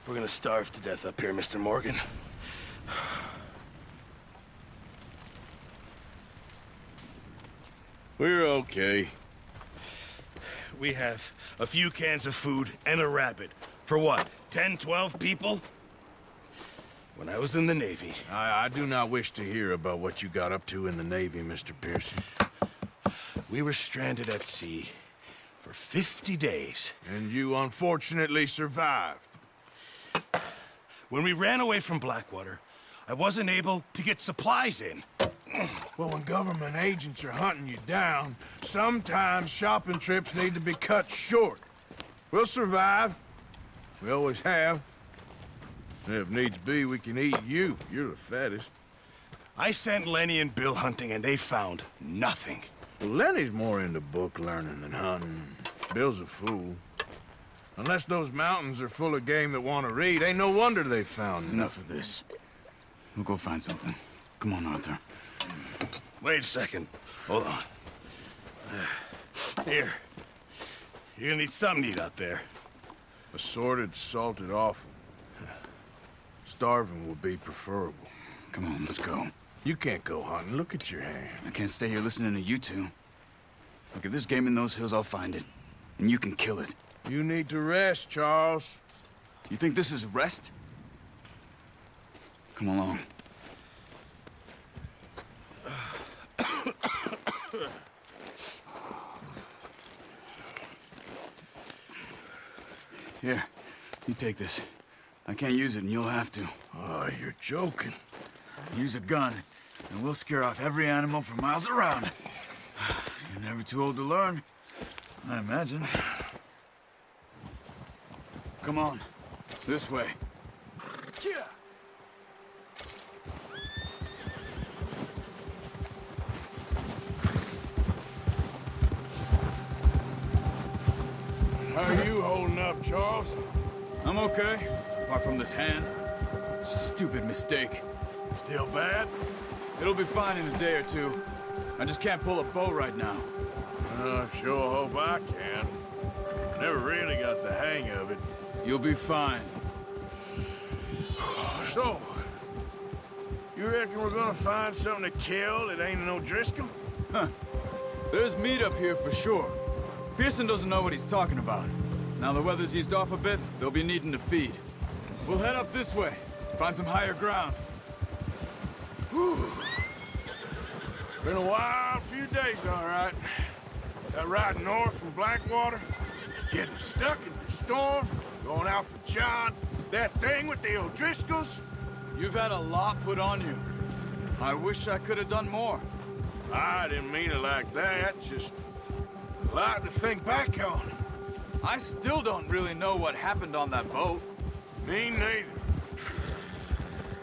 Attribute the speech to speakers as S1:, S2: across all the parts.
S1: We're gonna starve to death up here, Mr. Morgan.
S2: We're okay.
S1: We have a few cans of food and a rabbit. For what, 10, 12 people? When I was in the Navy...
S2: I do not wish to hear about what you got up to in the Navy, Mr. Pearson.
S1: We were stranded at sea for 50 days.
S2: And you unfortunately survived.
S1: When we ran away from Blackwater, I wasn't able to get supplies in.
S2: Well, when government agents are hunting you down, sometimes shopping trips need to be cut short. We'll survive. We always have. And if needs be, we can eat you. You're the fattest.
S1: I sent Lenny and Bill hunting, and they found nothing.
S2: Well, Lenny's more into book learning than hunting. Bill's a fool. Unless those mountains are full of game that want to read, ain't no wonder they found
S3: Enough of this. We'll go find something. Come on, Arthur.
S1: Wait a second. Hold on. Here. You're gonna need something to eat out there.
S2: Assorted, salted offal. Starving would be preferable.
S3: Come on, let's go.
S2: You can't go hunting. Look at your hand.
S3: I can't stay here listening to you two. Look, if there's game in those hills, I'll find it. And you can kill it.
S2: You need to rest, Charles.
S3: You think this is rest? Come along. Here, you take this. I can't use it, and you'll have to.
S2: Oh, you're joking.
S3: Use a gun, and we'll scare off every animal for miles around. You're never too old to learn, I imagine. Come on, this way. Yeah.
S2: How are you holding up, Charles?
S3: I'm okay, apart from this hand. Stupid mistake.
S2: Still bad?
S3: It'll be fine in a day or two. I just can't pull a bow right now.
S2: I sure hope I can. Never really got the hang of it.
S3: You'll be fine.
S2: So, you reckon we're gonna find something to kill that ain't no Driscoll?
S3: Huh. There's meat up here for sure. Pearson doesn't know what he's talking about. Now the weather's eased off a bit, they'll be needing to feed. We'll head up this way, find some higher ground.
S2: Whew. Been a wild few days, all right. That ride north from Blackwater, getting stuck in the storm, going out for John, that thing with the O'Driscolls.
S3: You've had a lot put on you. I wish I could have done more.
S2: I didn't mean it like that, just a lot to think back on.
S3: I still don't really know what happened on that boat.
S2: Me neither.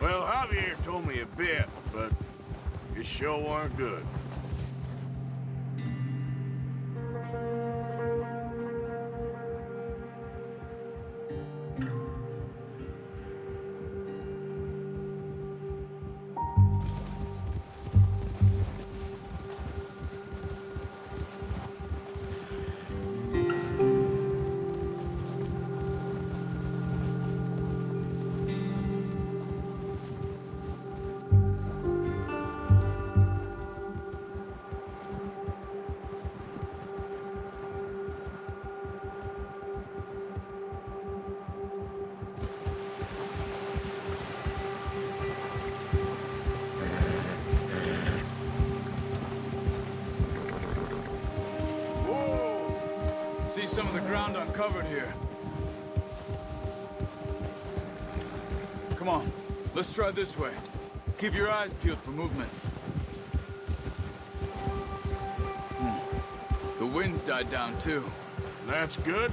S2: Well, Javier told me a bit, but it sure weren't good.
S3: See some of the ground uncovered here. Come on, let's try this way. Keep your eyes peeled for movement. The wind's died down too.
S2: That's good.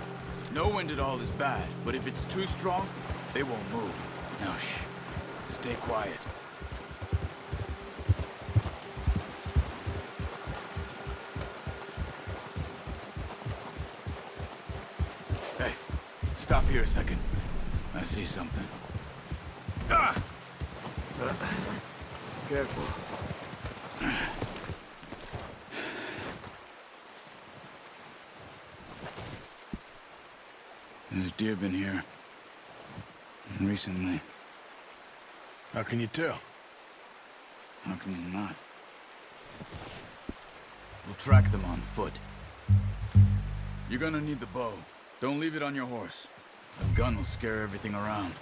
S3: No wind at all is bad, but if it's too strong, they won't move. Now shh, stay quiet. Hey, stop here a second. I see something.
S2: Ah!
S3: Careful. There's deer been here. recently.
S2: How can you tell?
S3: How can you not? We'll track them on foot. You're gonna need the bow. Don't leave it on your horse. A gun will scare everything around.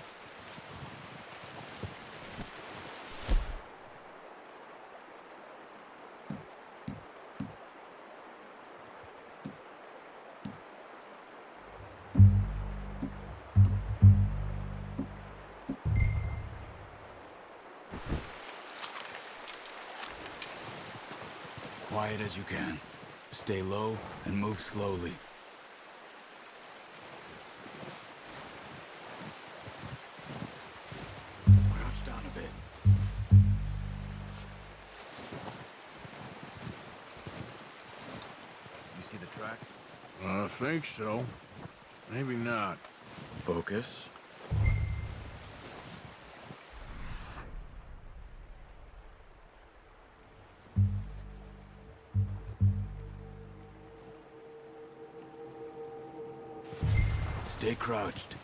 S3: Quiet as you can. Stay low and move slowly. Crouch down a bit. You see the tracks?
S2: I think so. Maybe not.
S3: Focus. Stay crouched.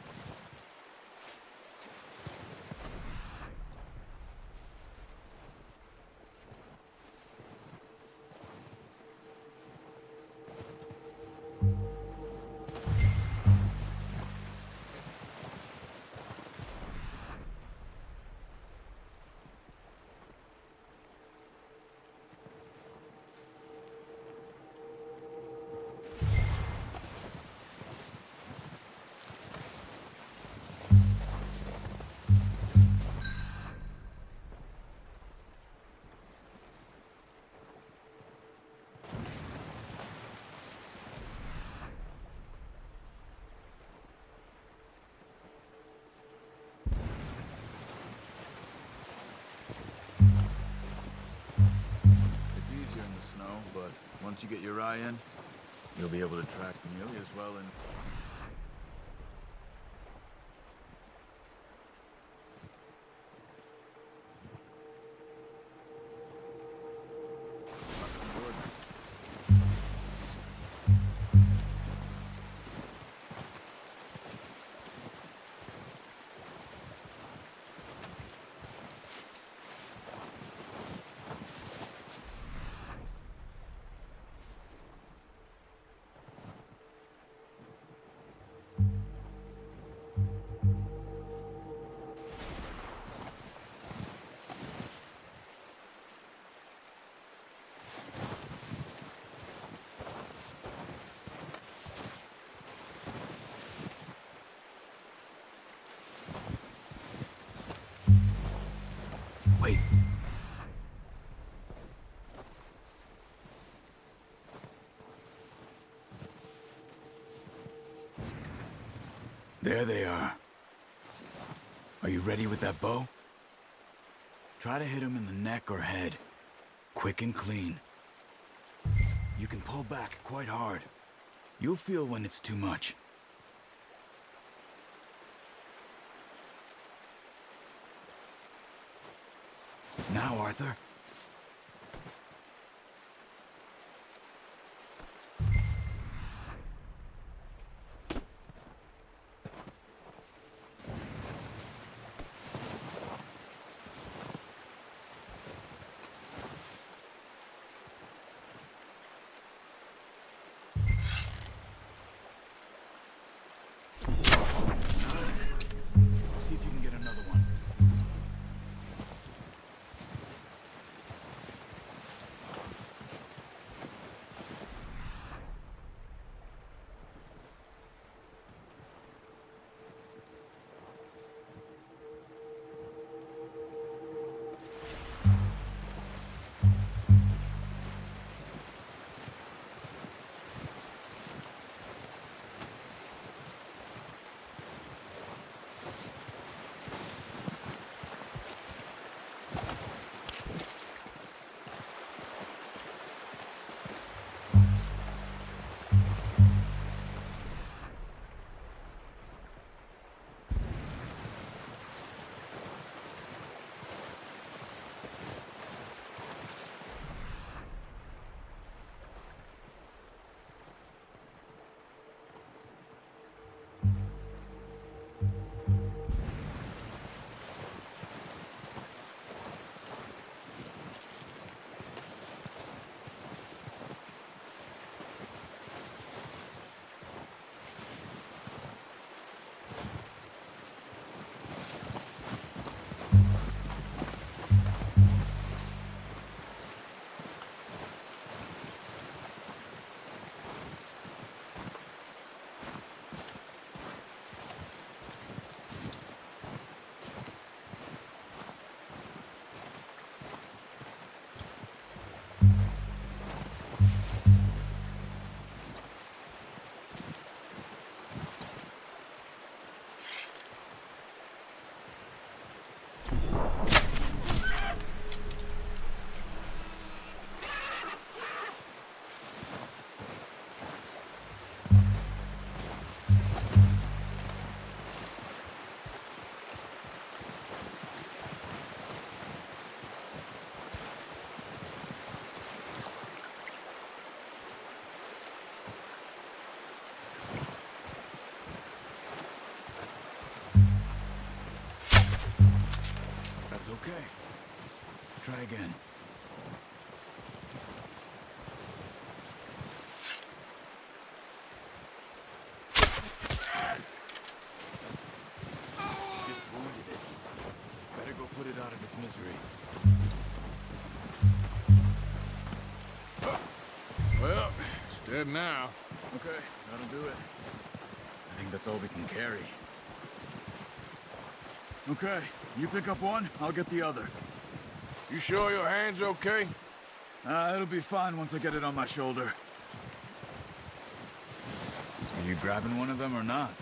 S3: But once you get your eye in, you'll be able to track nearly as well in... Wait. There they are. Are you ready with that bow? Try to hit him in the neck or head. Quick and clean. You can pull back quite hard. You'll feel when it's too much. Now, Arthur. See if you can get another one. Okay. Try again. Just wounded it. Better go put it out of its misery.
S2: Well, it's dead now.
S3: Okay, that'll do it. I think that's all we can carry. Okay, you pick up one, I'll get the other.
S2: You sure your hand's okay?
S3: It'll be fine once I get it on my shoulder. Are you grabbing one of them or not?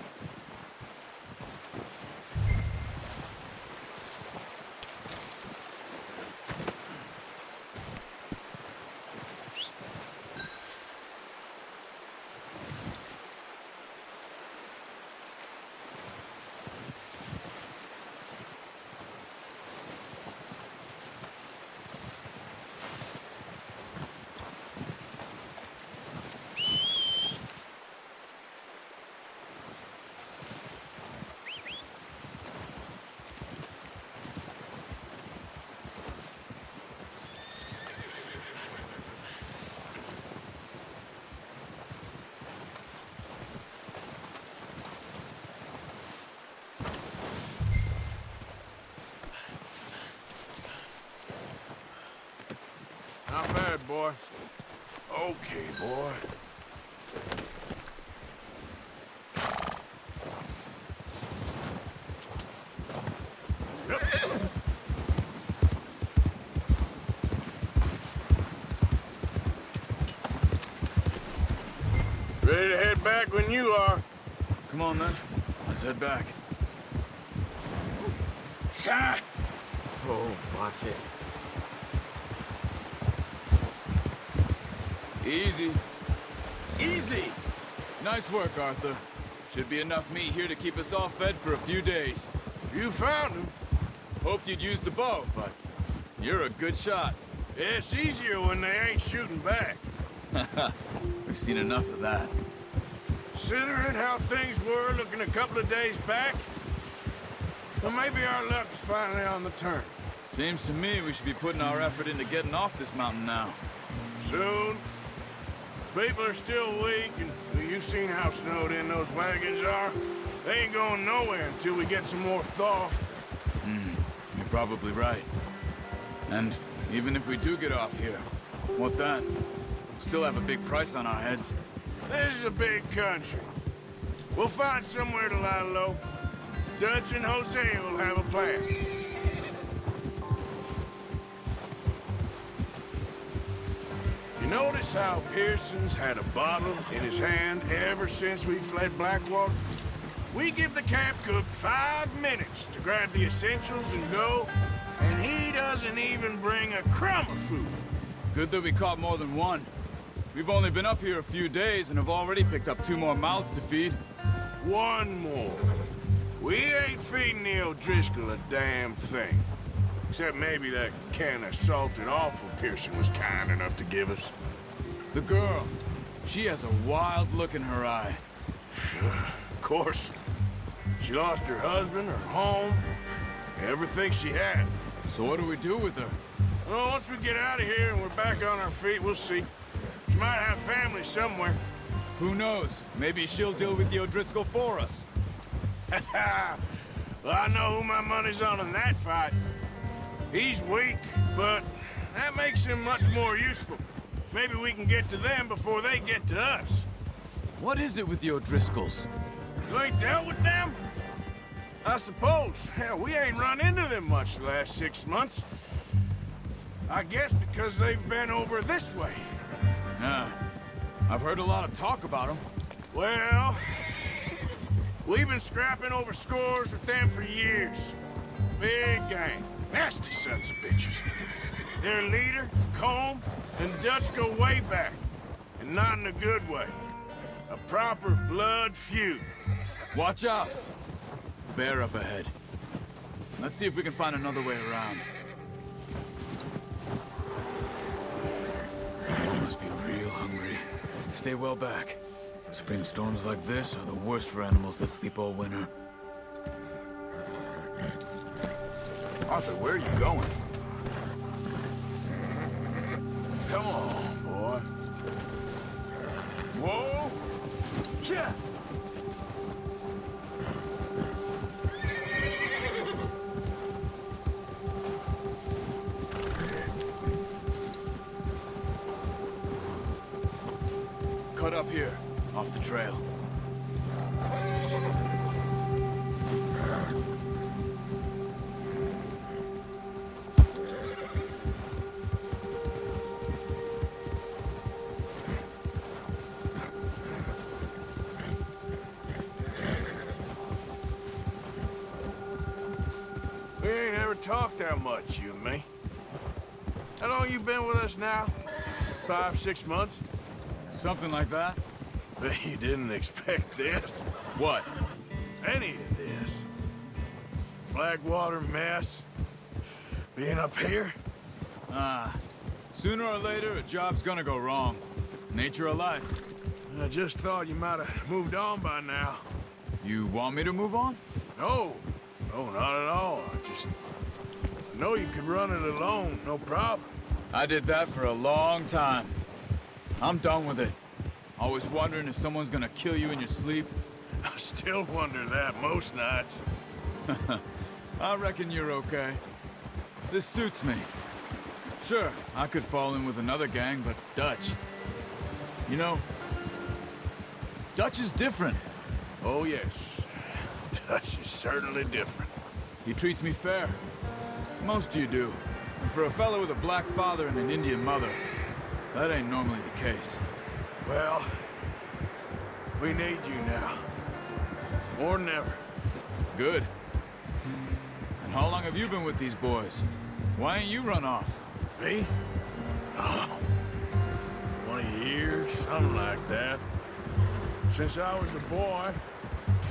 S2: Not bad, boy. Okay, boy. Ready to head back when you are.
S3: Come on then, let's head back.
S4: Oh, watch it.
S2: Easy.
S3: Easy! Nice work, Arthur. Should be enough meat here to keep us all fed for a few days.
S2: You found him.
S3: Hoped you'd use the bow, but you're a good shot.
S2: It's easier when they ain't shooting back.
S3: We've seen enough of that.
S2: Considering how things were looking a couple of days back, well, maybe our luck is finally on the turn.
S3: Seems to me we should be putting our effort into getting off this mountain now.
S2: Soon. People are still weak, and you've seen how snowed in those wagons are. They ain't going nowhere until we get some more thaw.
S3: You're probably right. And even if we do get off here, what then? We'll still have a big price on our heads.
S2: This is a big country. We'll find somewhere to lie low. Dutch and Jose will have a plan. You notice how Pearson's had a bottle in his hand ever since we fled Blackwater? We give the camp cook 5 minutes to grab the essentials and go, and he doesn't even bring a crumb of food.
S3: Good that we caught more than one. We've only been up here a few days and have already picked up 2 more mouths to feed.
S2: One more. We ain't feeding the O'Driscoll a damn thing. Except maybe that can of salted offal Pearson was kind enough to give us.
S3: The girl. She has a wild look in her eye.
S2: Of course. She lost her husband, her home, everything she had.
S3: So what do we do with her?
S2: Well, once we get out of here and we're back on our feet, we'll see. She might have family somewhere.
S3: Who knows? Maybe she'll deal with the O'Driscoll for us.
S2: Well, I know who my money's on in that fight. He's weak, but that makes him much more useful. Maybe we can get to them before they get to us.
S3: What is it with the O'Driscolls?
S2: You ain't dealt with them? I suppose. Hell, we ain't run into them much the last 6 months. I guess because they've been over this way.
S3: Yeah. I've heard a lot of talk about them.
S2: Well, we've been scrapping over scores with them for years. Big gang. Nasty sons of bitches. Their leader, Combe, and Dutch go way back. And not in a good way. A proper blood feud.
S3: Watch out! Bear up ahead. Let's see if we can find another way around. You must be real hungry. Stay well back. Spring storms like this are the worst for animals that sleep all winter. Arthur, where are you going?
S2: Come on, boy. Whoa! Yeah!
S3: Cut up here, off the trail.
S2: We ain't ever talked that much, you and me. How long you been with us now? 5, 6 months?
S3: Something like that?
S2: Bet you didn't expect this.
S3: What?
S2: Any of this. Blackwater mess. Being up here?
S3: Sooner or later, a job's gonna go wrong. Nature of life.
S2: I just thought you might have moved on by now.
S3: You want me to move on?
S2: No. No, not at all. I know you could run it alone, no problem.
S3: I did that for a long time. I'm done with it. Always wondering if someone's gonna kill you in your sleep.
S2: I still wonder that most nights.
S3: I reckon you're okay. This suits me. Sure, I could fall in with another gang, but Dutch... You know, Dutch is different.
S2: Oh, yes. Dutch is certainly different.
S3: He treats me fair. Most of you do. And for a fellow with a black father and an Indian mother, that ain't normally the case.
S2: Well, we need you now. More than ever.
S3: Good. And how long have you been with these boys? Why ain't you run off?
S2: Me? Oh, 20 years, something like that. Since I was a boy.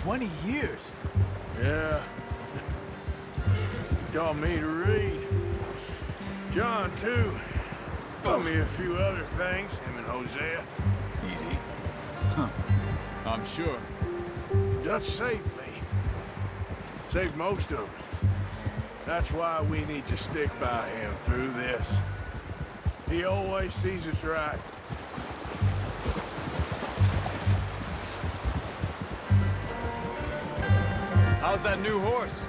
S3: 20 years?
S2: Yeah. Taught me to read. John, too. Taught me a few other things, him and Hosea.
S3: Easy. Huh. I'm sure.
S2: Dutch saved me. Saved most of us. That's why we need to stick by him through this. He always sees us right.
S3: How's that new horse?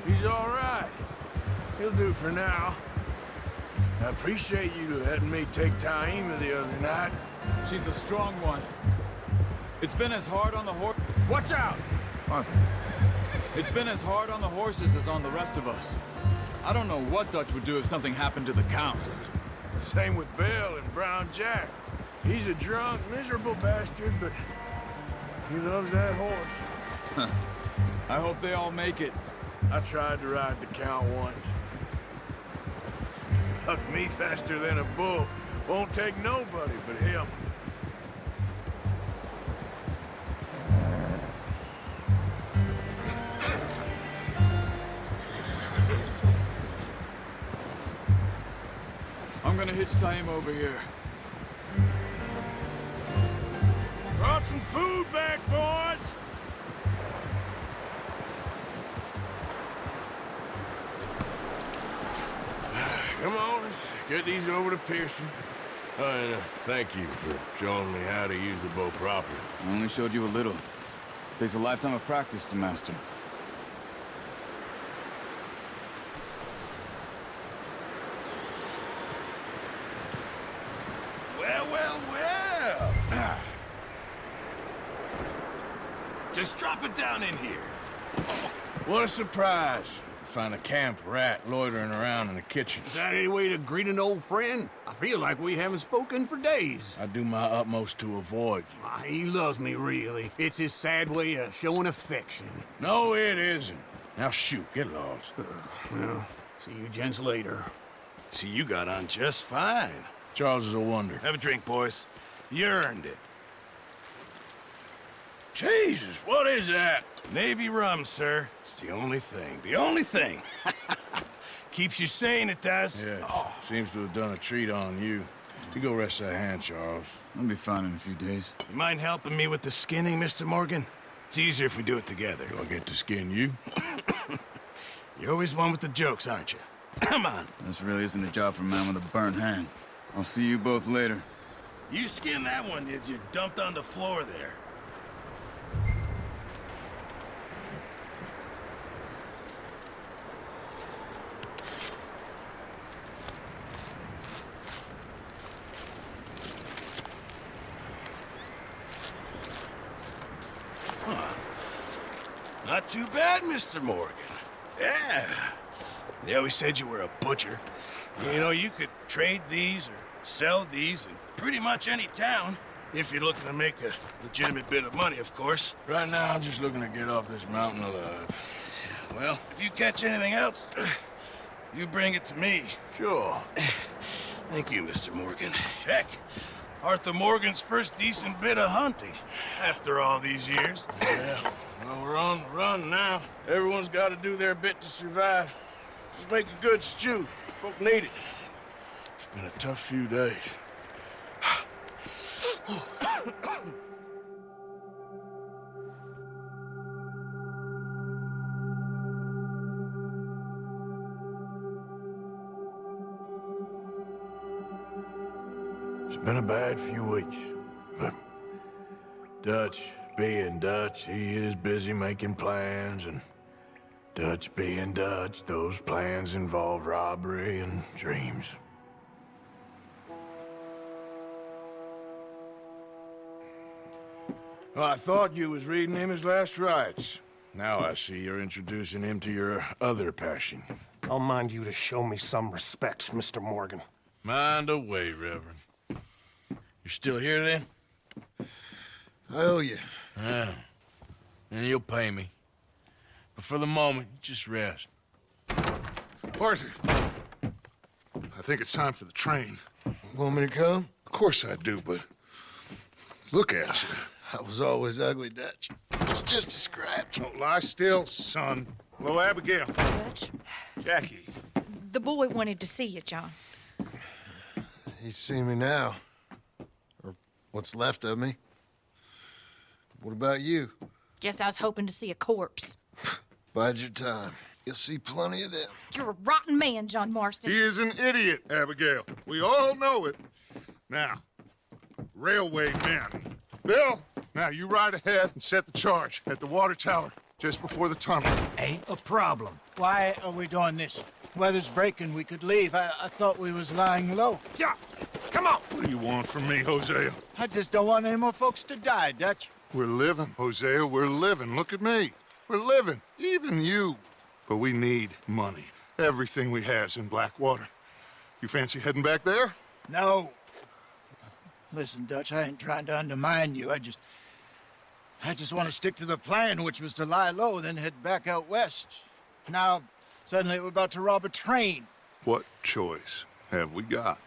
S2: He's all right. He'll do for now. I appreciate you letting me take Taima the other night.
S3: She's the strong one. It's been as hard on the horse...
S2: Watch out!
S3: Arthur. It's been as hard on the horses as on the rest of us. I don't know what Dutch would do if something happened to the Count.
S2: Same with Bill and Brown Jack. He's a drunk, miserable bastard, but he loves that horse.
S3: I hope they all make it.
S2: I tried to ride the Count once. Hucked me faster than a bull. Won't take nobody but him.
S3: I'm gonna hitch Taima over here.
S2: Brought some food back, boys! Come on, let's get these over to Pearson. And thank you for showing me how to use the bow properly.
S3: I only showed you a little. Takes a lifetime of practice to master.
S1: Well, well, well. Just drop it down in here.
S2: What a surprise. Find a camp rat loitering around in the kitchen.
S4: Is that any way to greet an old friend? I feel like we haven't spoken for days.
S2: I do my utmost to avoid you.
S4: He loves me, really. It's his sad way of showing affection.
S2: No, it isn't. Now shoot, get lost.
S4: Well, see you gents later.
S1: See, you got on just fine.
S2: Charles is a wonder.
S1: Have a drink, boys. You earned it.
S2: Jesus, what is that?
S1: Navy rum, sir. It's the only thing. The only thing. Keeps you sane, it does.
S2: Yeah, seems to have done a treat on you. You go rest that hand, Charles.
S3: I'll be fine in a few days.
S1: You mind helping me with the skinning, Mr. Morgan? It's easier if we do it together.
S2: Do I get to skin you?
S1: You're always one with the jokes, aren't you? Come on.
S3: This really isn't a job for a man with a burnt hand. I'll see you both later.
S1: You skinned that one you dumped on the floor there. Not too bad, Mr. Morgan. Yeah. They always said you were a butcher. You know, you could trade these or sell these in pretty much any town. If you're looking to make a legitimate bit of money, of course.
S2: Right now, I'm just looking to get off this mountain alive.
S1: Well, if you catch anything else, you bring it to me.
S2: Sure.
S1: Thank you, Mr. Morgan. Heck, Arthur Morgan's first decent bit of hunting after all these years.
S2: Yeah. Well, we're on the run now. Everyone's got to do their bit to survive. Just make a good stew. Folk need it. It's been a tough few days. It's been a bad few weeks, but Dutch being Dutch, he is busy making plans, and Dutch being Dutch, those plans involve robbery and dreams. Well, I thought you was reading him his last rites. Now I see you're introducing him to your other passion.
S5: I'll mind you to show me some respect, Mr. Morgan.
S2: Mind away, Reverend. You're still here, then?
S5: I owe you.
S2: Yeah. And you'll pay me. But for the moment, just rest.
S6: Arthur, I think it's time for the train.
S5: Want me to come?
S6: Of course I do, but look at you.
S5: I was always ugly, Dutch. It's just a scratch.
S6: Don't lie still, son. Hello, Abigail.
S7: Dutch,
S6: Jackie.
S7: the boy wanted to see you, John.
S5: He's seen me now. Or what's left of me. What about you?
S7: Guess I was hoping to see a corpse.
S5: Bide your time. You'll see plenty of them.
S7: You're a rotten man, John Marston.
S6: He is an idiot, Abigail. We all know it. Now, railway men. Bill, now you ride ahead and set the charge at the water tower just before the tunnel.
S8: Ain't a problem. Why are we doing this? Weather's breaking, we could leave. I thought we was lying low.
S6: Yeah, come on. What do you want from me, Hosea?
S8: I just don't want any more folks to die, Dutch.
S6: We're living, Hosea, we're living. Look at me. We're living, even you. But we need money. Everything we has in Blackwater. You fancy heading back there?
S8: No. Listen, Dutch, I ain't trying to undermine you. I just want to stick to the plan, which was to lie low, then head back out west. Now, suddenly we're about to rob a train.
S6: What choice have we got?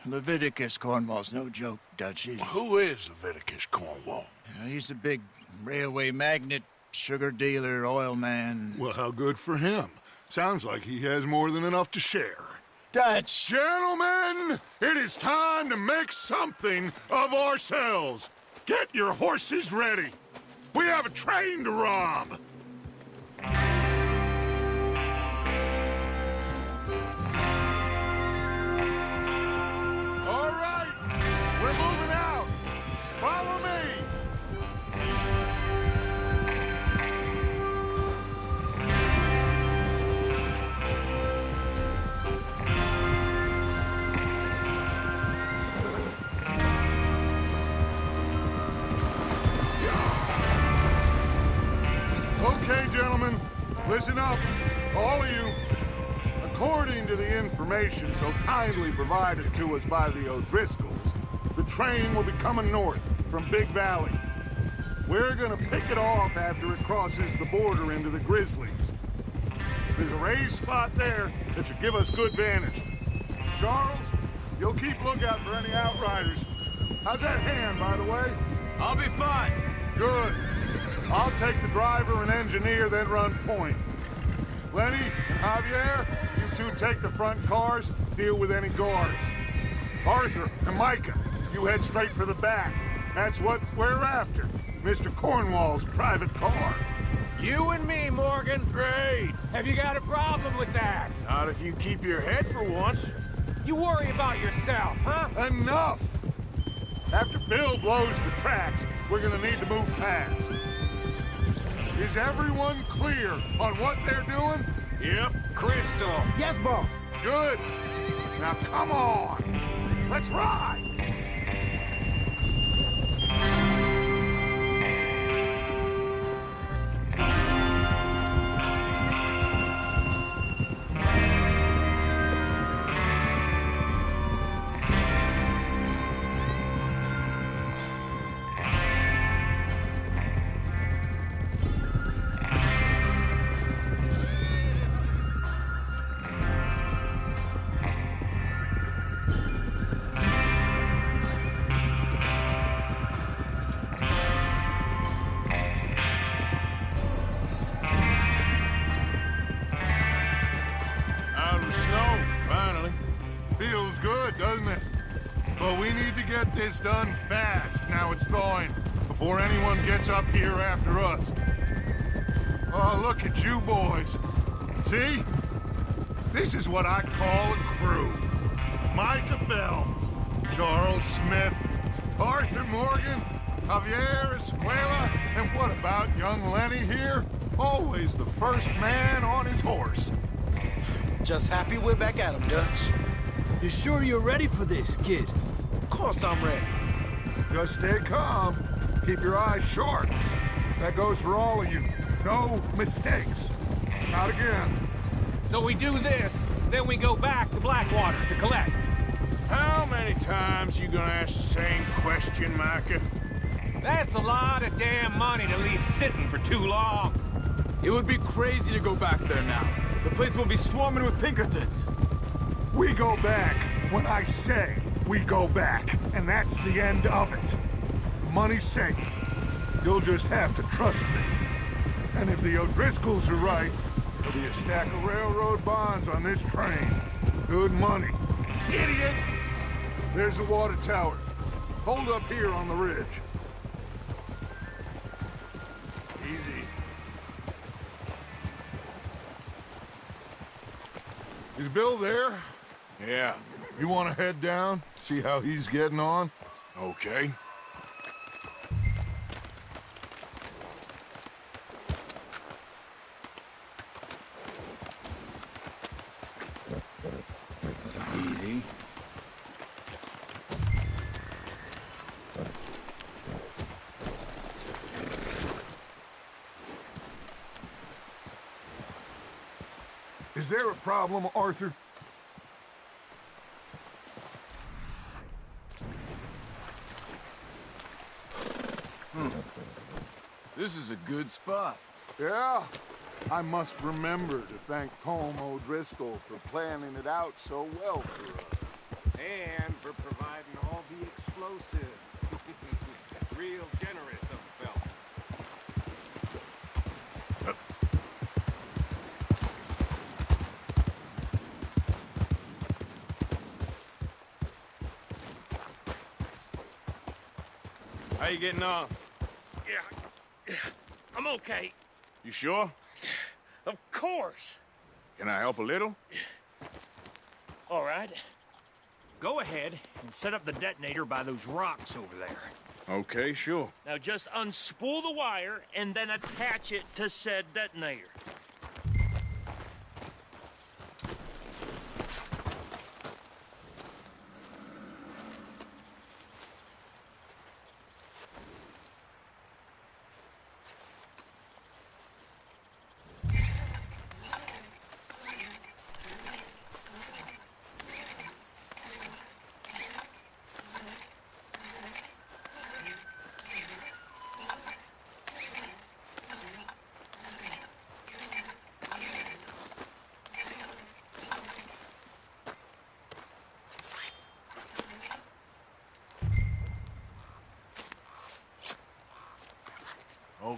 S8: Leviticus Cornwall's no joke, Dutch.
S2: Who is Leviticus Cornwall?
S8: He's a big railway magnate, sugar dealer, oil man.
S6: Well, how good for him. Sounds like he has more than enough to share.
S8: Dutch!
S6: Gentlemen, it is time to make something of ourselves. Get your horses ready. We have a train to rob. All right, we're moving out. Follow me. Okay, gentlemen, listen up, all of you. According to the information so kindly provided to us by the O'Driscolls, the train will be coming north from Big Valley. We're gonna pick it off after it crosses the border into the Grizzlies. There's a raised spot there that should give us good vantage. Charles, you'll keep lookout for any outriders. How's that hand, by the way?
S3: I'll be fine.
S6: Good. I'll take the driver and engineer, then run point. Lenny and Javier, you two take the front cars, deal with any guards. Arthur and Micah, you head straight for the back. That's what we're after. Mr. Cornwall's private car.
S4: You and me, Morgan. Great. Have you got a problem with that?
S2: Not if you keep your head for once.
S4: You worry about yourself, huh?
S6: Enough! After Bill blows the tracks, we're gonna need to move fast. Is everyone clear on what they're doing?
S2: Yep.
S4: Crystal.
S8: Yes, boss.
S6: Good. Now come on. Let's ride.
S2: Out of the snow, finally.
S6: Feels good, doesn't it? But we need to get this done fast, now it's thawing, before anyone gets up here after us. Oh, look at you boys. See? This is what I call a crew. Micah Bell, Charles Smith, Arthur Morgan, Javier Escuela, and what about young Lenny here? Always the first man on his horse.
S9: Just happy we're back at 'em, Dutch.
S3: You sure you're ready for this, kid?
S9: Of course I'm ready.
S6: Just stay calm. Keep your eyes sharp. That goes for all of you. No mistakes. Not again.
S4: So we do this, then we go back to Blackwater to collect.
S2: How many times you gonna ask the same question, Micah?
S4: That's a lot of damn money to leave sitting for too long.
S3: It would be crazy to go back there now. The place will be swarming with Pinkertons.
S6: We go back when I say we go back, and that's the end of it. The money's safe. You'll just have to trust me. And if the O'Driscolls are right, there'll be a stack of railroad bonds on this train. Good money. Idiot! There's the water tower. Hold up here on the ridge. Easy. Is Bill there?
S2: Yeah.
S6: You want to head down, see how he's getting on?
S2: Okay.
S3: Easy.
S6: Is there a problem, Arthur?
S2: This is a good spot.
S6: Yeah. I must remember to thank Colm O'Driscoll for planning it out so well for us.
S4: And for providing all the explosives. Real generous of the fella.
S2: How you getting on?
S10: Yeah, I'm okay.
S2: You sure?
S10: Of course.
S2: Can I help a little?
S10: All right. Go ahead and set up the detonator by those rocks over there.
S2: Okay, sure.
S10: Now just unspool the wire and then attach it to said detonator.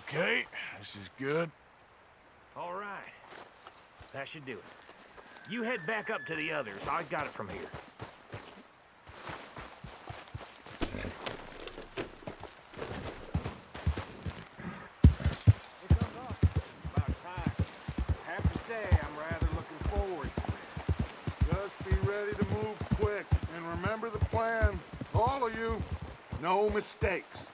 S2: Okay, this is good.
S10: All right. That should do it. You head back up to the others. I got it from here.
S4: About time. I have to say, I'm rather looking forward to it.
S6: Just be ready to move quick, and remember the plan. All of you, no mistakes.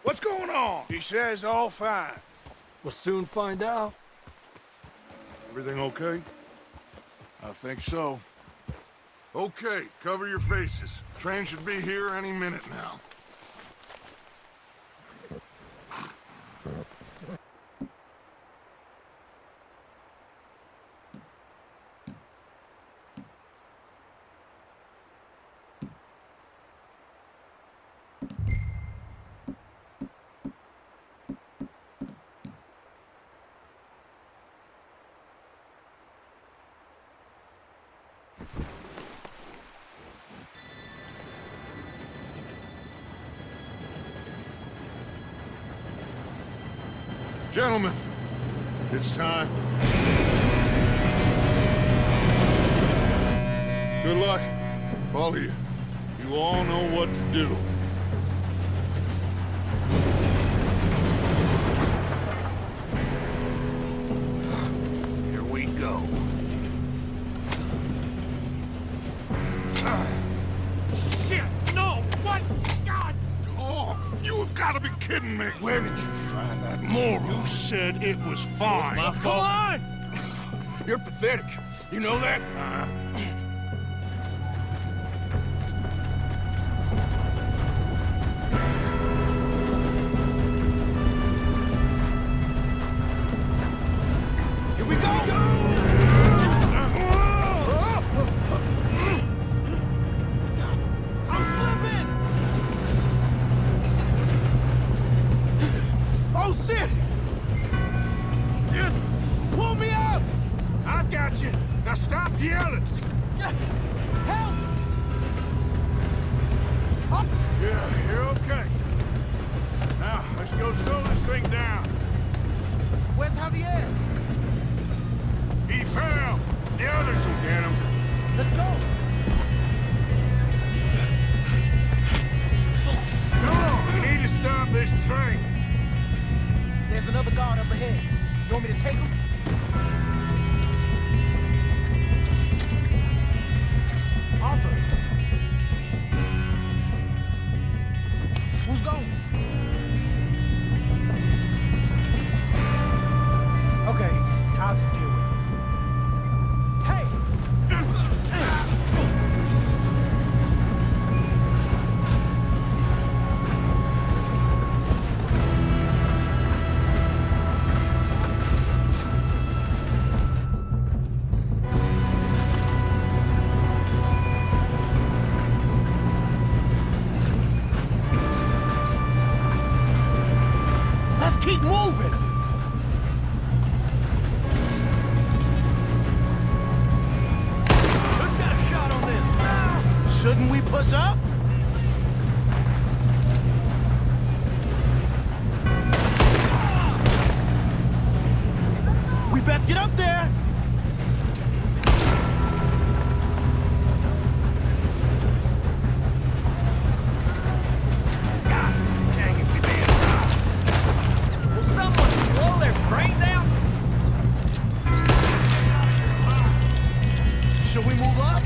S2: What's going on? He says all fine.
S9: We'll soon find out.
S6: Everything okay?
S2: I think so.
S6: Okay, cover your faces. Train should be here any minute now. Gentlemen, it's time. Good luck, all of you. You all know what to do.
S10: Here we go. Shit! No! What? God!
S6: Oh, you have got to be kidding me.
S2: Where did you find that moron?
S6: You said it was fine.
S2: My fault. Come on! You're pathetic. You know that? Here we go!
S8: I'm slipping! Oh, shit! Pull me up!
S2: I've got you. Now stop yelling.
S8: Help!
S2: Yeah, you're okay. Now, let's go slow this thing down.
S8: Where's Javier?
S2: He fell. The others will get him.
S8: Let's go!
S2: Come on, we need to stop this train.
S9: There's another guard up ahead. You want me to take him? Arthur. Who's going? Okay, I'll just deal with it. Hey!
S8: Let's keep moving!
S9: Who's got a shot on this?
S8: Shouldn't we push up? We best get up there! God dang it, we being robbed.
S10: Will someone blow their brains out?
S8: Should we move up?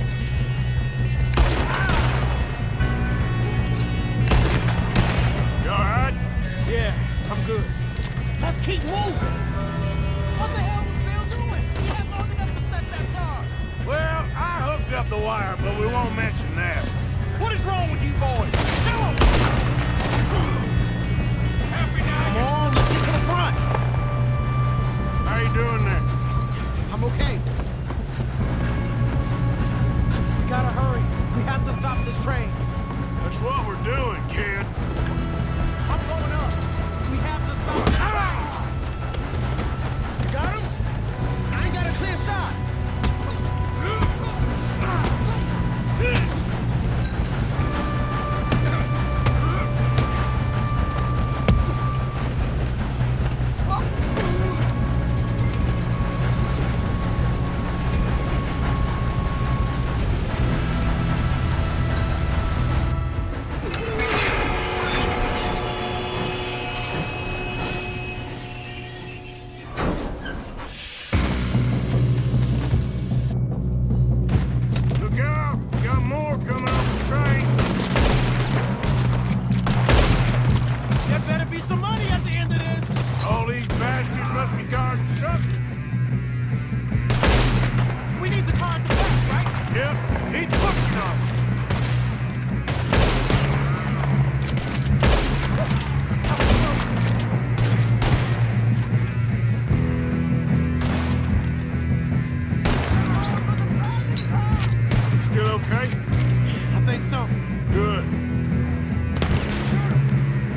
S2: You all right?
S8: Yeah, I'm good. Let's keep moving! What the hell was Bill doing? He had long enough to set that charge.
S2: Well, I hooked up the wire, but we won't mention that.
S10: What is wrong with you boys? Show 'em! Happy now.
S8: Come on, let's get to the front.
S2: How you doing there?
S8: I'm okay. We gotta hurry. We have to stop this train.
S2: That's what we're doing, kid.
S8: I'm going up. We have to stop this train. You got him? I ain't got a clear shot.
S2: now. Good.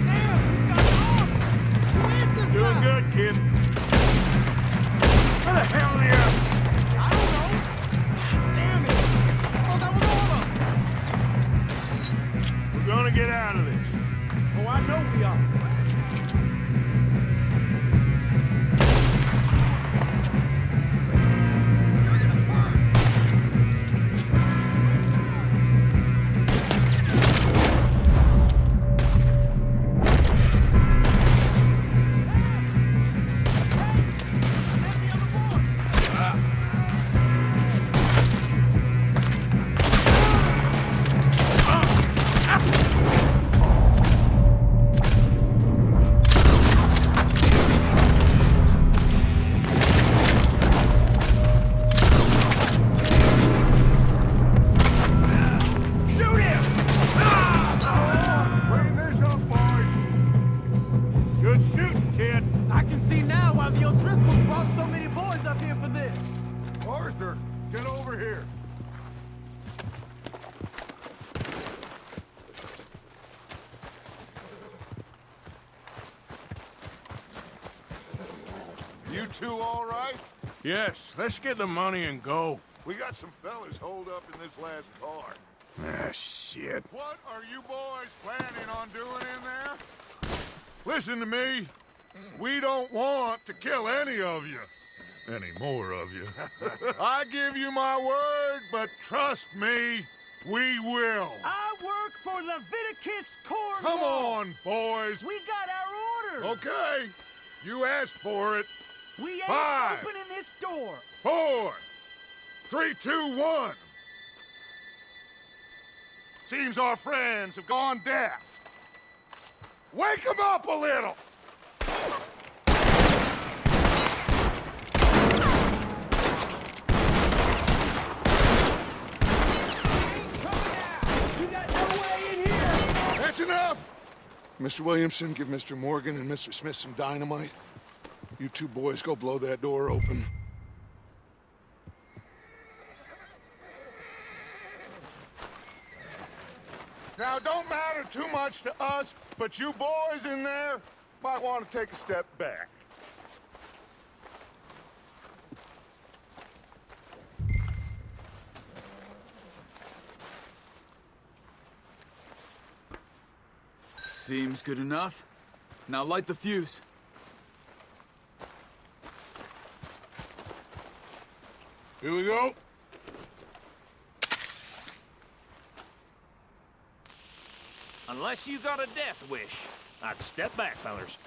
S9: Damn, he's got arms! Who is this
S2: Doing
S9: guy?
S2: good, kid. Where the hell are you?
S9: I don't know. God damn it! I thought that was all of them.
S2: We're gonna get out of this.
S9: Oh, I know we are.
S2: Bring this up, boys. Good shooting, kid.
S9: I can see now why the O'Driscolls brought so many boys up here for this.
S2: Arthur, get over here.
S6: You two all right?
S2: Yes, let's get the money and go.
S6: We got some fellas holed up in this last car.
S2: Ah, shit.
S6: What are you boys planning on doing in there? Listen to me. We don't want to kill any of you. Any more of you. I give you my word, but trust me, we will.
S10: I work for Leviticus Corps.
S6: Come on, boys.
S10: We got our orders.
S6: Okay. You asked for it.
S10: We ain't
S6: 5,
S10: opening this door.
S6: 4, 3, 2, 1. Seems our friends have gone deaf. Wake them up a little. That's enough. Mr. Williamson, give Mr. Morgan and Mr. Smith some dynamite. You two boys go blow that door open. Now, don't matter too much to us, but you boys in there might want to take a step back.
S3: Seems good enough. Now light the fuse.
S2: Here we go.
S10: Unless you got a death wish, I'd step back, fellers.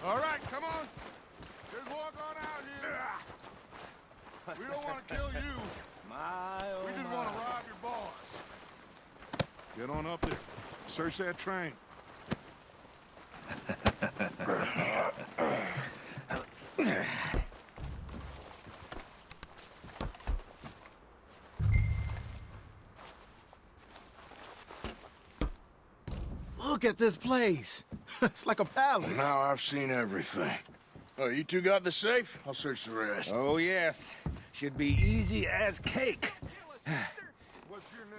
S6: All right, come on. Just walk on out here. We don't want to kill you. We just want to rob your boss. Get on up there. Search that train.
S9: Look at this place. It's like a palace.
S2: Now I've seen everything. Oh, you two got the safe? I'll search the rest.
S4: Oh, yes. Should be easy as cake.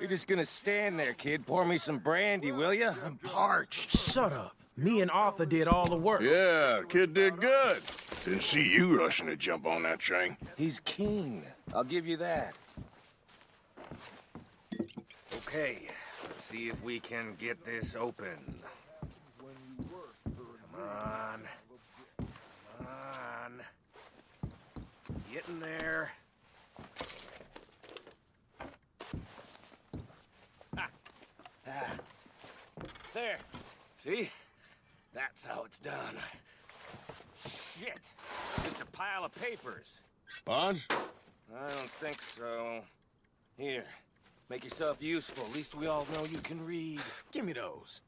S4: You're just gonna stand there, kid. Pour me some brandy, will you? I'm parched.
S9: Shut up. Me and Arthur did all the work.
S2: Yeah, the kid did good. Didn't see you rushing to jump on that train.
S4: He's keen. I'll give you that. Okay, let's see if we can get this open. Come on. Come on. Get in there. There. See? That's how it's done. Shit. Just a pile of papers.
S2: Bonds?
S4: I don't think so. Here. Make yourself useful. At least we all know you can read.
S9: Give me those.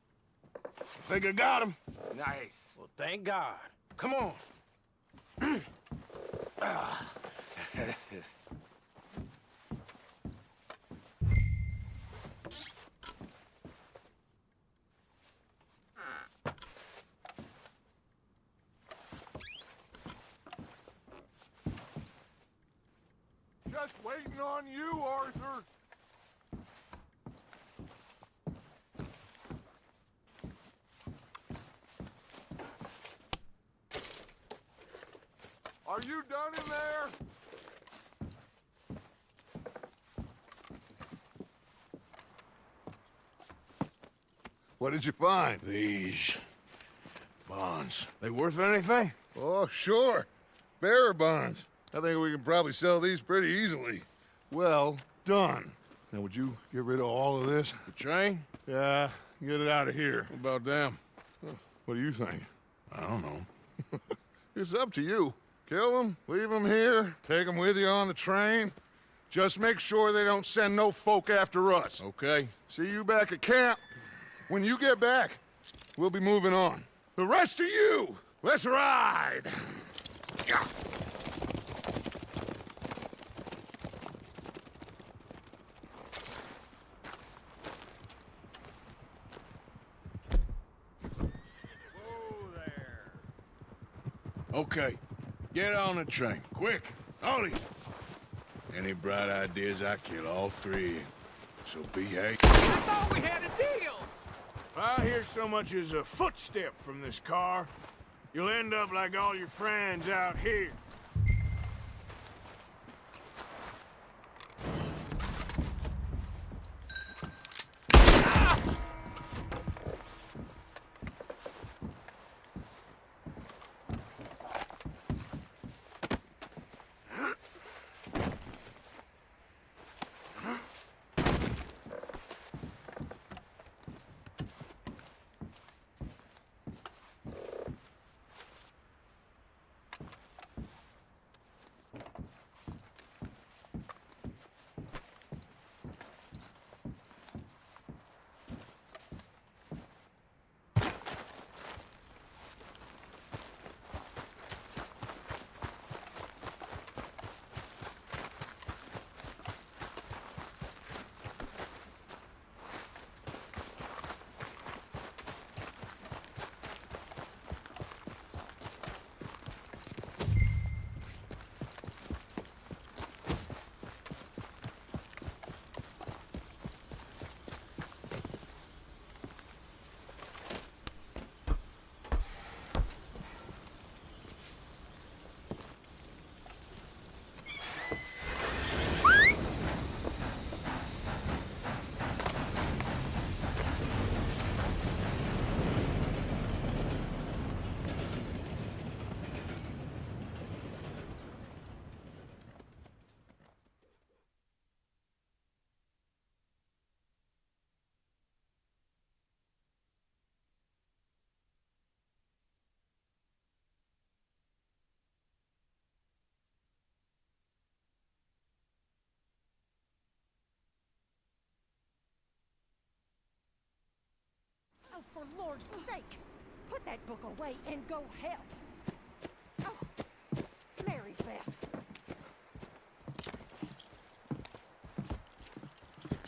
S2: I think I got him.
S4: Nice.
S9: Well, thank God. Come on.
S6: Just waiting on you, Arthur. Are you done in there? What did you find?
S2: These bonds. They worth anything?
S6: Oh, sure. Bearer bonds. I think we can probably sell these pretty easily. Well done. Now, would you get rid of all of this?
S2: The train?
S6: Yeah, get it out of here.
S2: What about them?
S6: What do you think?
S2: I don't know.
S6: It's up to you. Kill them, leave them here, take them with you on the train. Just make sure they don't send no folk after us.
S2: Okay.
S6: See you back at camp. When you get back, we'll be moving on. The rest of you, let's ride!
S2: Okay. Get on the train. Quick. All of you. Any bright ideas, I kill all three. So behave.
S10: I thought we had a deal!
S2: If I hear so much as a footstep from this car, you'll end up like all your friends out here.
S11: Oh, for Lord's sake, put that book away and go help. Oh, Mary Beth.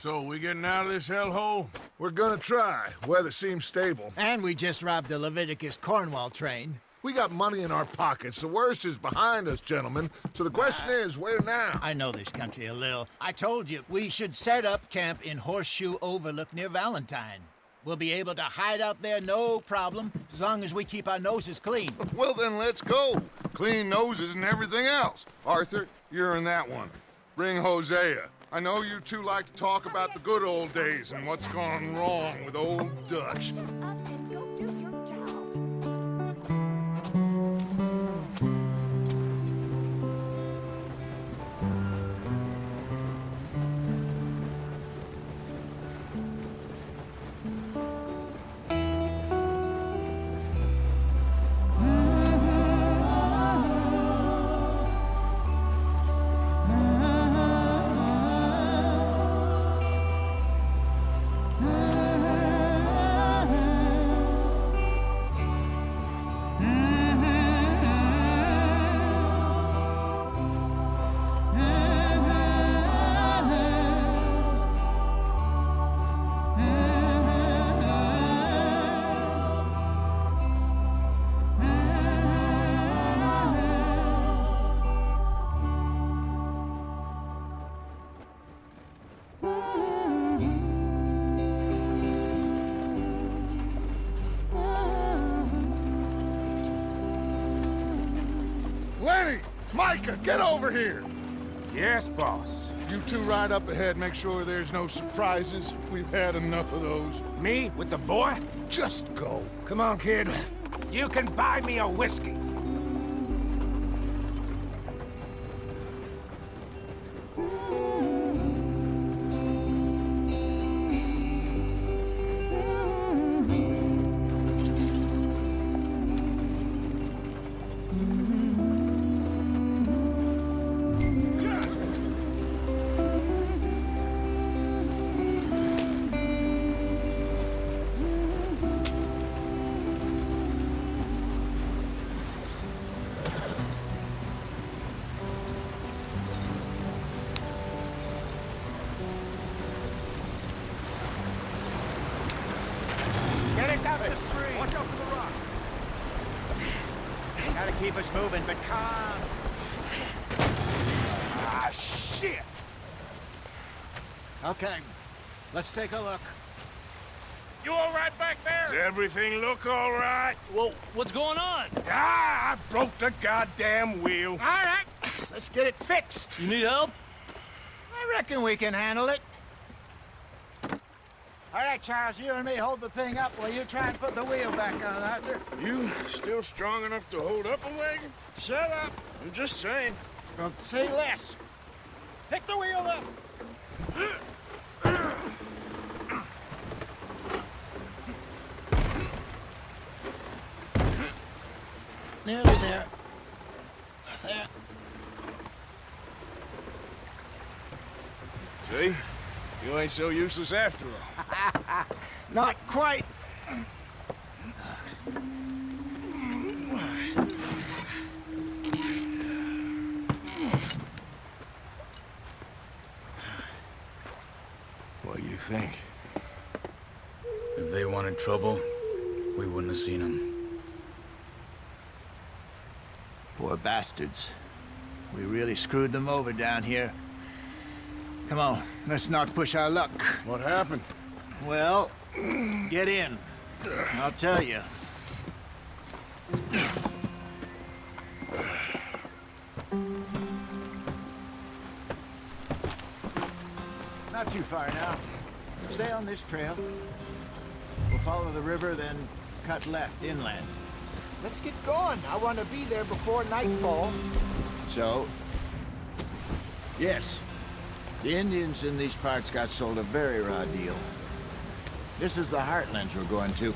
S2: So, we getting out of this hellhole?
S6: We're gonna try. Weather seems stable.
S8: And we just robbed the Leviticus Cornwall train.
S6: We got money in our pockets. The worst is behind us, gentlemen. So the question is, where now?
S8: I know this country a little. I told you, we should set up camp in Horseshoe Overlook near Valentine. We'll be able to hide out there, no problem, as long as we keep our noses clean.
S6: Well, then let's go. Clean noses and everything else. Arthur, you're in that one. Bring Hosea. I know you two like to talk about the good old days and what's gone wrong with old Dutch.
S11: Shut up and go do your job.
S6: Micah, get over here!
S2: Yes, boss.
S6: You two ride up ahead, make sure there's no surprises. We've had enough of those.
S2: Me with the boy?
S6: Just go.
S2: Come on, kid. You can buy me a whiskey.
S8: Gotta keep us moving, but calm.
S2: Ah, shit!
S8: Okay, let's take a look.
S10: You all right back there?
S2: Does everything look all right?
S10: Well, what's going on?
S2: Ah, I broke the goddamn wheel.
S8: All right, let's get it fixed.
S10: You need help?
S8: I reckon we can handle it. All right, Charles, you and me hold the thing up while you try and put the wheel back on, Arthur.
S2: You still strong enough to hold up a wagon?
S8: Shut up.
S2: I'm just saying.
S8: Well, say less. Pick the wheel up. Nearly there. There.
S2: See? You ain't so useless after all.
S8: Not quite.
S2: What do you think?
S3: If they wanted trouble, we wouldn't have seen them.
S8: Poor bastards. We really screwed them over down here. Come on, let's not push our luck.
S2: What happened?
S8: Well, get in. I'll tell you. Not too far now. Stay on this trail. We'll follow the river, then cut left inland.
S9: Let's get going. I want to be there before nightfall.
S8: So? Yes. The Indians in these parts got sold a very raw deal. This is the heartlands we're going to.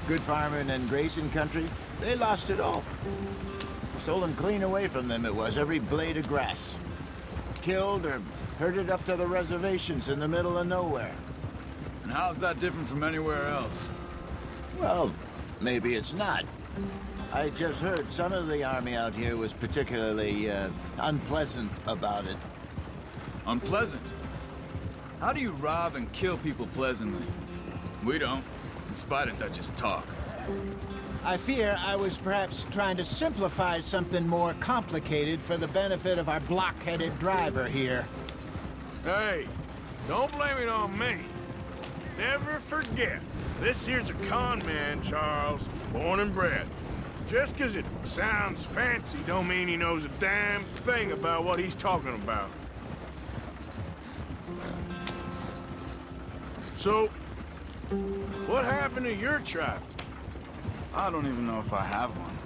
S8: Good farming and grazing country, they lost it all. Stolen clean away from them it was, every blade of grass. Killed or herded up to the reservations in the middle of nowhere.
S3: And how's that different from anywhere else?
S8: Well, maybe it's not. I just heard some of the army out here was particularly, unpleasant about it.
S3: Unpleasant? How do you rob and kill people pleasantly? We don't, in spite of Dutch's talk.
S8: I fear I was perhaps trying to simplify something more complicated for the benefit of our block-headed driver here.
S2: Hey, don't blame it on me. Never forget, this here's a con man, Charles, born and bred. Just 'cause it sounds fancy don't mean he knows a damn thing about what he's talking about. So, what happened to your tribe?
S3: I don't even know if I have one.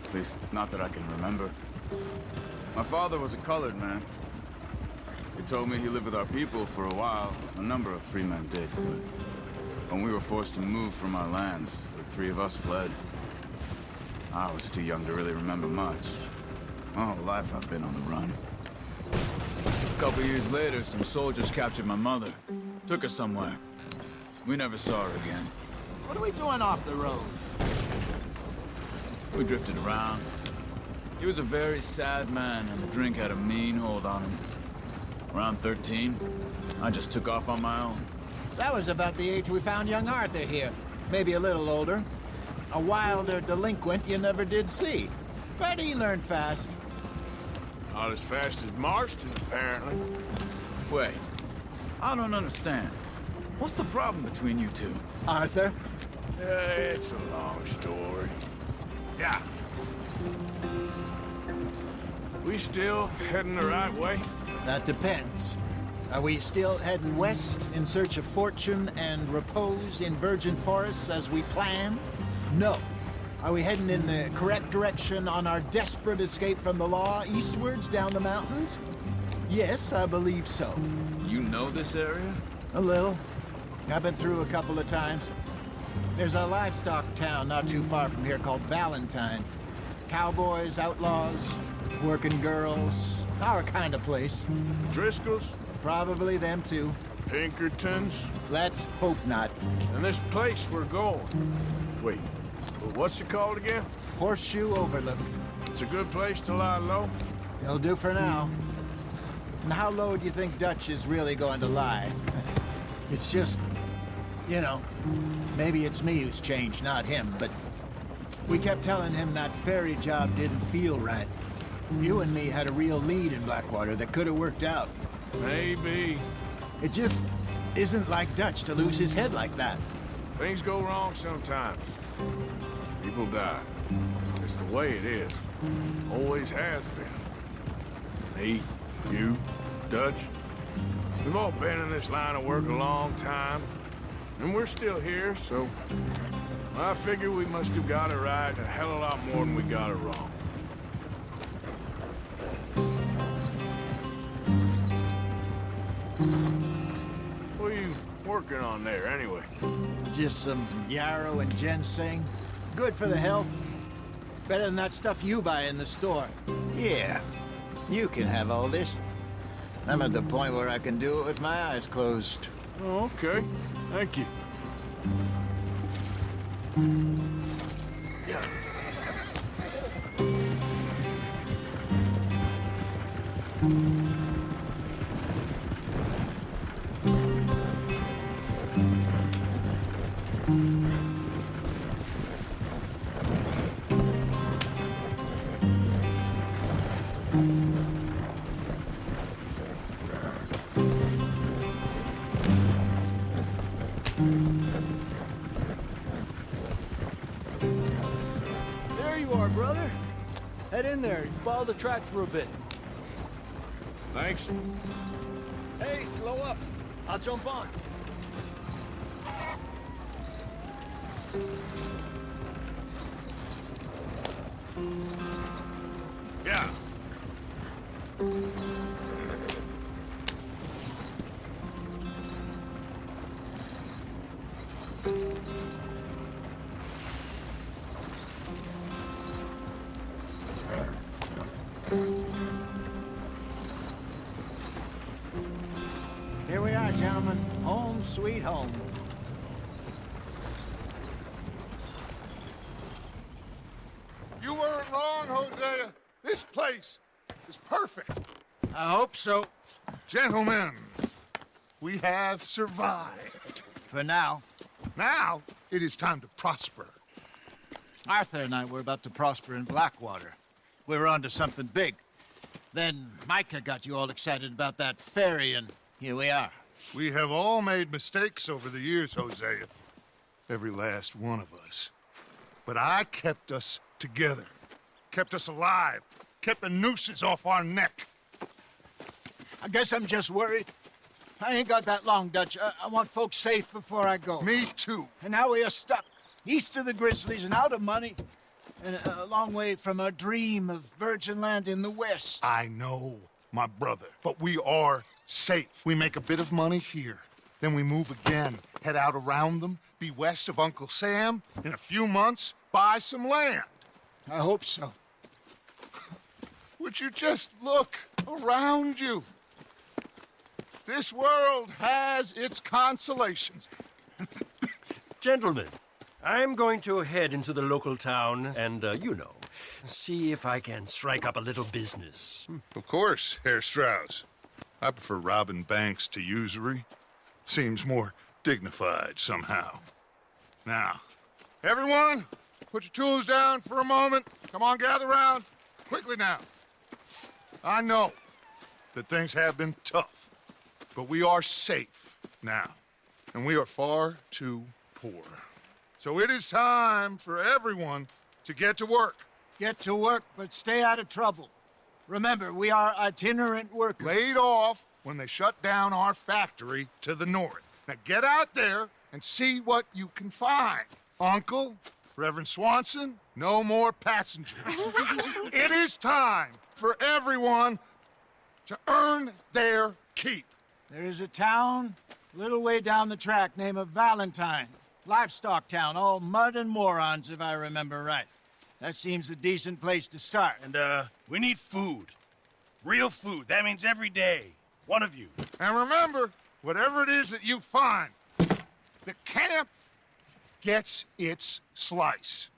S3: At least, not that I can remember. My father was a colored man. He told me he lived with our people for a while. A number of free men did, but when we were forced to move from our lands, the three of us fled. I was too young to really remember much. My whole life I've been on the run. A couple years later, some soldiers captured my mother. Took her somewhere. We never saw her again.
S8: What are we doing off the road?
S3: We drifted around. He was a very sad man, and the drink had a mean hold on him. Around 13, I just took off on my own.
S8: That was about the age we found young Arthur here. Maybe a little older. A wilder delinquent you never did see. But he learned fast.
S2: Not as fast as Marston, apparently.
S3: Wait, I don't understand. What's the problem between you two?
S8: Arthur?
S2: It's a long story. Yeah. We still heading the right way?
S8: That depends. Are we still heading west in search of fortune and repose in virgin forests as we planned? No. Are we heading in the correct direction on our desperate escape from the law eastwards down the mountains? Yes, I believe so.
S3: You know this area?
S8: A little. I've been through a couple of times. There's a livestock town not too far from here called Valentine. Cowboys, outlaws, working girls, our kind of place.
S2: Driscolls?
S8: Probably them too.
S2: Pinkertons?
S8: Let's hope not.
S2: And this place we're going. Wait, what's it called again?
S8: Horseshoe Overlook.
S2: It's a good place to lie low?
S8: It'll do for now. And how low do you think Dutch is really going to lie? It's just, you know, maybe it's me who's changed, not him, but we kept telling him that ferry job didn't feel right. You and me had a real lead in Blackwater that could have worked out.
S2: Maybe.
S8: It just isn't like Dutch to lose his head like that.
S2: Things go wrong sometimes. People die. It's the way it is. Always has been. Me, you, Dutch. We've all been in this line of work a long time. And we're still here, so I figure we must have got it right a hell of a lot more than we got it wrong. What are you working on there, anyway?
S8: Just some yarrow and ginseng. Good for the health. Better than that stuff you buy in the store. Yeah, you can have all this. I'm at the point where I can do it with my eyes closed.
S2: Oh, okay. Thank you. Yeah.
S12: There you are, brother. Head in there and follow the track for a bit.
S2: Thanks.
S12: Hey, slow up. I'll jump on.
S2: Yeah.
S8: Here we are, gentlemen. Home sweet home.
S6: You weren't wrong, Hosea. This place is perfect.
S8: I hope so.
S6: Gentlemen, we have survived.
S8: For now.
S6: Now, it is time to prosper.
S8: Arthur and I were about to prosper in Blackwater. We were on to something big. Then Micah got you all excited about that ferry, and here we are.
S6: We have all made mistakes over the years, Hosea. Every last one of us. But I kept us together. Kept us alive. Kept the nooses off our neck.
S8: I guess I'm just worried. I ain't got that long, Dutch. I want folks safe before I go.
S6: Me too.
S8: And now we are stuck, east of the Grizzlies and out of money, and a long way from our dream of virgin land in the west.
S6: I know, my brother, but we are safe. We make a bit of money here, then we move again, head out around them, be west of Uncle Sam, in a few months, buy some land.
S8: I hope so.
S6: Would you just look around you? This world has its consolations.
S10: Gentlemen, I'm going to head into the local town and, see if I can strike up a little business.
S6: Of course, Herr Strauss. I prefer robbing banks to usury. Seems more dignified somehow. Now, everyone, put your tools down for a moment. Come on, gather round. Quickly now. I know that things have been tough, but we are safe now, and we are far too poor. So it is time for everyone to get to work.
S8: Get to work, but stay out of trouble. Remember, we are itinerant workers.
S6: Laid off when they shut down our factory to the north. Now get out there and see what you can find. Uncle, Reverend Swanson, no more passengers. It is time for everyone to earn their keep.
S8: There is a town a little way down the track named Valentine. Livestock town, all mud and morons, if I remember right. That seems a decent place to start.
S1: And, we need food. Real food. That means every day. One of you.
S6: And remember, whatever it is that you find, the camp gets its slice.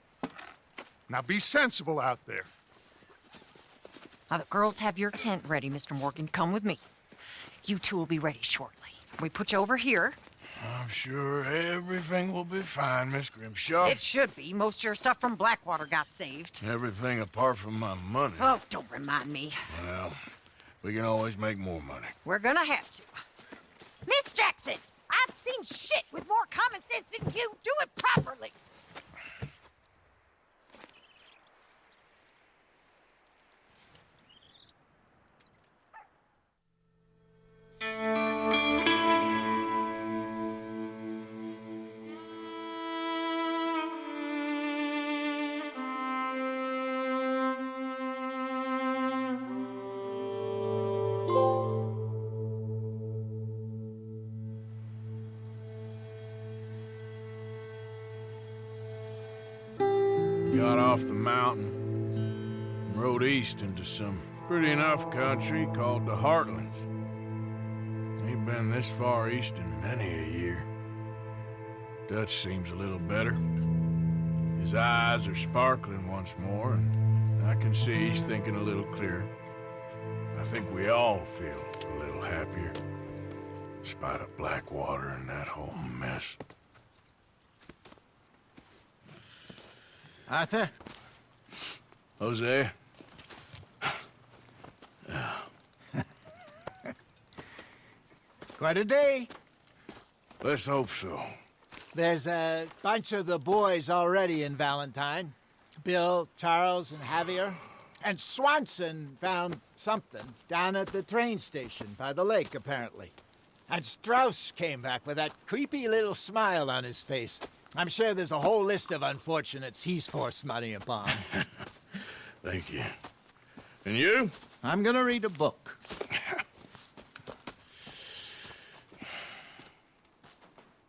S6: Now be sensible out there.
S11: Now, the girls have your tent ready, Mr. Morgan. Come with me. You two will be ready shortly. We put you over here.
S2: I'm sure everything will be fine, Miss Grimshaw.
S11: It should be. Most of your stuff from Blackwater got saved.
S2: Everything apart from my money.
S11: Oh, don't remind me.
S2: Well, we can always make more money.
S11: We're gonna have to. Miss Jackson, I've seen shit with more common sense than you. Do it properly.
S2: Got off the mountain and rode east into some pretty enough country called the Heartlands. Ain't been this far east in many a year. Dutch seems a little better. His eyes are sparkling once more, and I can see he's thinking a little clearer. I think we all feel a little happier, in spite of Blackwater and that whole mess.
S8: Arthur?
S2: Jose?
S8: Quite a day.
S2: Let's hope so.
S8: There's a bunch of the boys already in Valentine. Bill, Charles, and Javier. And Swanson found something down at the train station by the lake, apparently. And Strauss came back with that creepy little smile on his face. I'm sure there's a whole list of unfortunates he's forced money upon.
S2: Thank you. And you?
S8: I'm gonna read a book.